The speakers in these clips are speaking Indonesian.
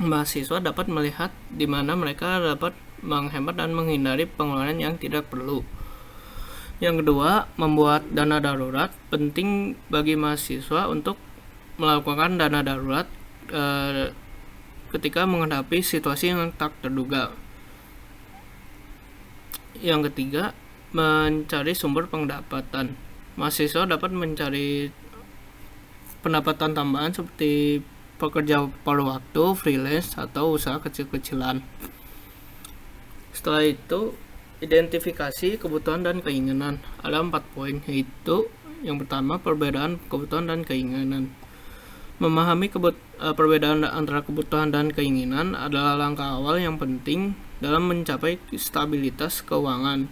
mahasiswa dapat melihat di mana mereka dapat menghemat dan menghindari pengeluaran yang tidak perlu. Yang kedua, membuat dana darurat. Penting bagi mahasiswa untuk melakukan dana darurat ketika menghadapi situasi yang tak terduga. Yang ketiga, mencari sumber pendapatan. Mahasiswa dapat mencari pendapatan tambahan seperti pekerja paruh waktu, freelance, atau usaha kecil-kecilan. Setelah itu, identifikasi kebutuhan dan keinginan. Ada 4 poin, yaitu yang pertama, perbedaan kebutuhan dan keinginan. Memahami perbedaan antara kebutuhan dan keinginan adalah langkah awal yang penting dalam mencapai stabilitas keuangan.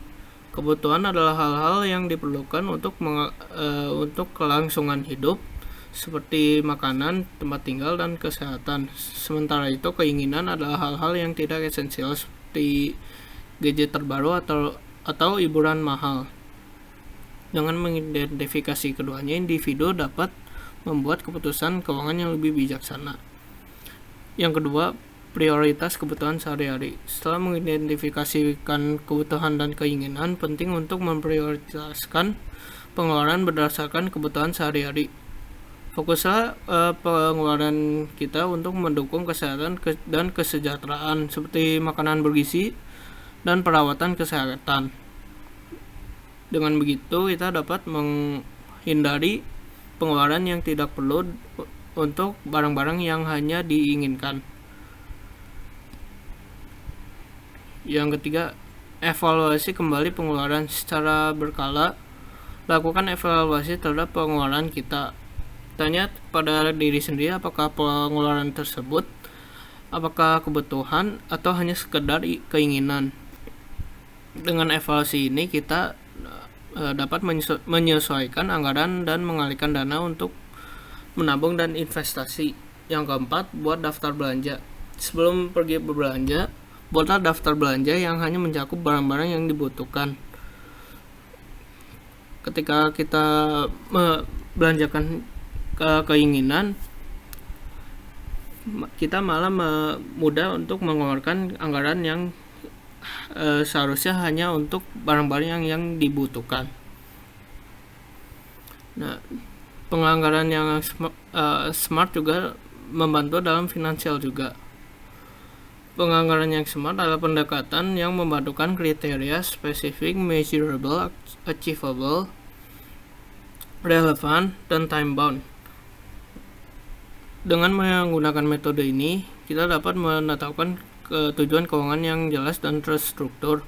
Kebutuhan adalah hal-hal yang diperlukan untuk kelangsungan hidup, seperti makanan, tempat tinggal, dan kesehatan. Sementara itu, keinginan adalah hal-hal yang tidak esensial seperti gadget terbaru atau hiburan mahal. Dengan mengidentifikasi keduanya, individu dapat membuat keputusan keuangan yang lebih bijaksana. Yang kedua, prioritas kebutuhan sehari-hari. Setelah mengidentifikasikan kebutuhan dan keinginan, penting untuk memprioritaskan pengeluaran berdasarkan kebutuhan sehari-hari. Fokuslah pengeluaran kita untuk mendukung kesehatan dan kesejahteraan, seperti makanan bergizi dan perawatan kesehatan. Dengan begitu, kita dapat menghindari pengeluaran yang tidak perlu untuk barang-barang yang hanya diinginkan. Yang ketiga, evaluasi kembali pengeluaran secara berkala. Lakukan evaluasi terhadap pengeluaran kita. Tanya pada diri sendiri apakah pengeluaran tersebut apakah kebutuhan atau hanya sekedar keinginan. Dengan evaluasi ini kita dapat menyesuaikan anggaran dan mengalihkan dana untuk menabung dan investasi. Yang keempat, buat daftar belanja. Sebelum pergi berbelanja, buatlah daftar belanja yang hanya mencakup barang-barang yang dibutuhkan. Ketika kita belanjakan keinginan, kita malah mudah untuk mengeluarkan anggaran yang seharusnya hanya untuk barang-barang yang dibutuhkan. Nah, penganggaran yang smart juga membantu dalam finansial juga. Penganggaran yang smart adalah pendekatan yang memadukan kriteria spesifik, measurable, achievable, relevant, dan time bound. Dengan menggunakan metode ini, kita dapat menetapkan tujuan keuangan yang jelas dan terstruktur,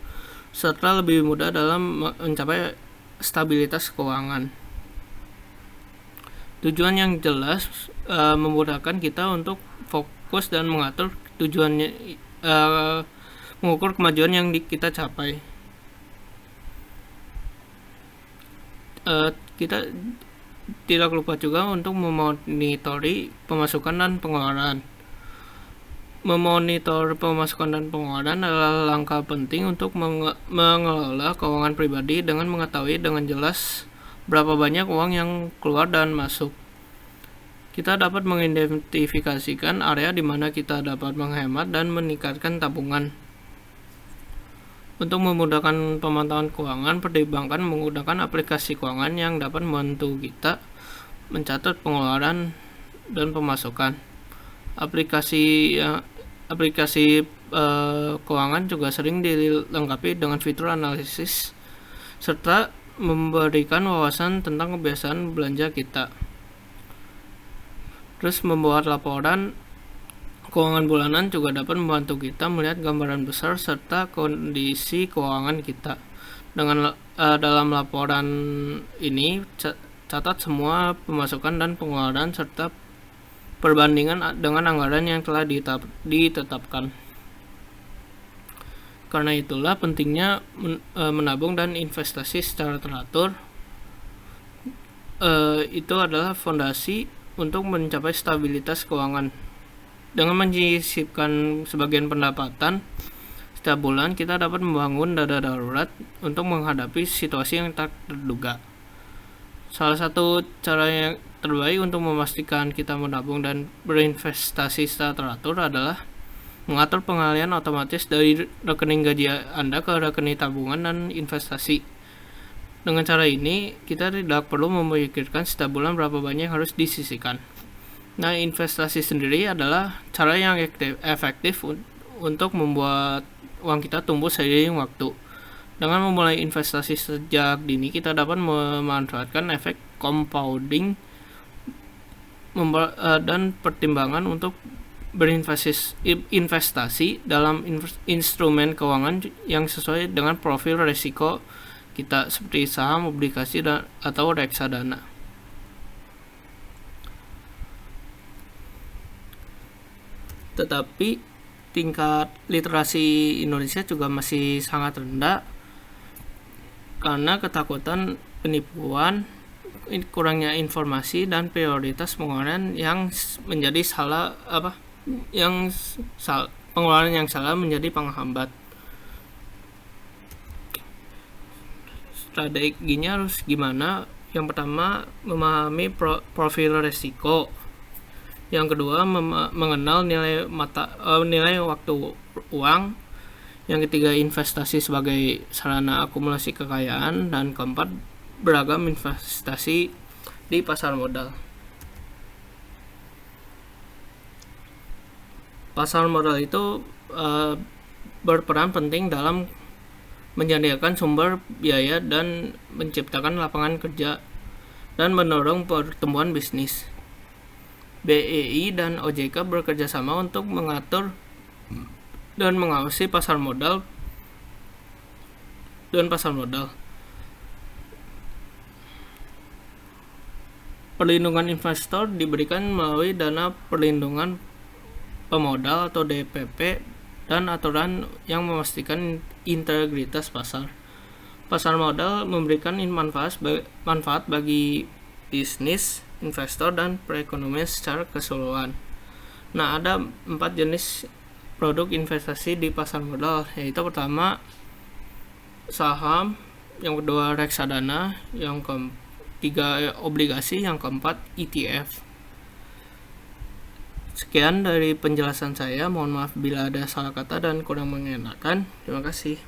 serta lebih mudah dalam mencapai stabilitas keuangan. Tujuan yang jelas memudahkan kita untuk fokus dan mengatur tujuannya, mengukur kemajuan yang kita capai. Kita tidak lupa juga untuk memonitori pemasukan dan pengeluaran. Memonitor pemasukan dan pengeluaran adalah langkah penting untuk mengelola keuangan pribadi dengan mengetahui dengan jelas berapa banyak uang yang keluar dan masuk. Kita dapat mengidentifikasikan area di mana kita dapat menghemat dan meningkatkan tabungan. Untuk memudahkan pemantauan keuangan, pertimbangkan menggunakan aplikasi keuangan yang dapat membantu kita mencatat pengeluaran dan pemasukan. Aplikasi keuangan juga sering dilengkapi dengan fitur analisis serta memberikan wawasan tentang kebiasaan belanja kita. Terus membuat laporan keuangan bulanan juga dapat membantu kita melihat gambaran besar serta kondisi keuangan kita. Dalam laporan ini catat semua pemasukan dan pengeluaran serta perbandingan dengan anggaran yang telah ditetapkan. Karena itulah pentingnya menabung dan investasi secara teratur. Itu adalah fondasi untuk mencapai stabilitas keuangan. Dengan menyisipkan sebagian pendapatan setiap bulan, kita dapat membangun dana darurat untuk menghadapi situasi yang tak terduga. Salah satu cara yang terbaik untuk memastikan kita menabung dan berinvestasi secara teratur adalah mengatur pengalian otomatis dari rekening gaji Anda ke rekening tabungan dan investasi. Dengan cara ini, kita tidak perlu memikirkan setiap bulan berapa banyak yang harus disisihkan. Nah, investasi sendiri adalah cara yang efektif untuk membuat uang kita tumbuh seiring waktu. Dengan memulai investasi sejak dini, kita dapat memanfaatkan efek compounding dan pertimbangan untuk berinvestasi dalam instrumen keuangan yang sesuai dengan profil risiko kita, seperti saham, obligasi, atau reksadana. Tetapi tingkat literasi Indonesia juga masih sangat rendah karena ketakutan penipuan, kurangnya informasi, dan prioritas pengeluaran yang menjadi pengeluaran yang salah menjadi penghambat. Strateginya harus gimana? Yang pertama, memahami profil resiko. Yang kedua, mengenal nilai waktu uang. Yang ketiga, investasi sebagai sarana akumulasi kekayaan. Dan keempat, beragam investasi di pasar modal. Pasar modal itu berperan penting dalam menyediakan sumber biaya dan menciptakan lapangan kerja dan mendorong pertumbuhan bisnis. BEI dan OJK bekerja sama untuk mengatur dan mengawasi pasar modal. Perlindungan investor diberikan melalui dana perlindungan pemodal atau DPP dan aturan yang memastikan integritas pasar. Pasar modal memberikan manfaat bagi bisnis, investor, dan perekonomian secara keseluruhan. Nah, ada 4 jenis produk investasi di pasar modal, yaitu pertama saham, yang kedua reksadana, yang ketiga obligasi, yang keempat ETF. Sekian dari penjelasan saya, mohon maaf bila ada salah kata dan kurang mengenakan. Terima kasih.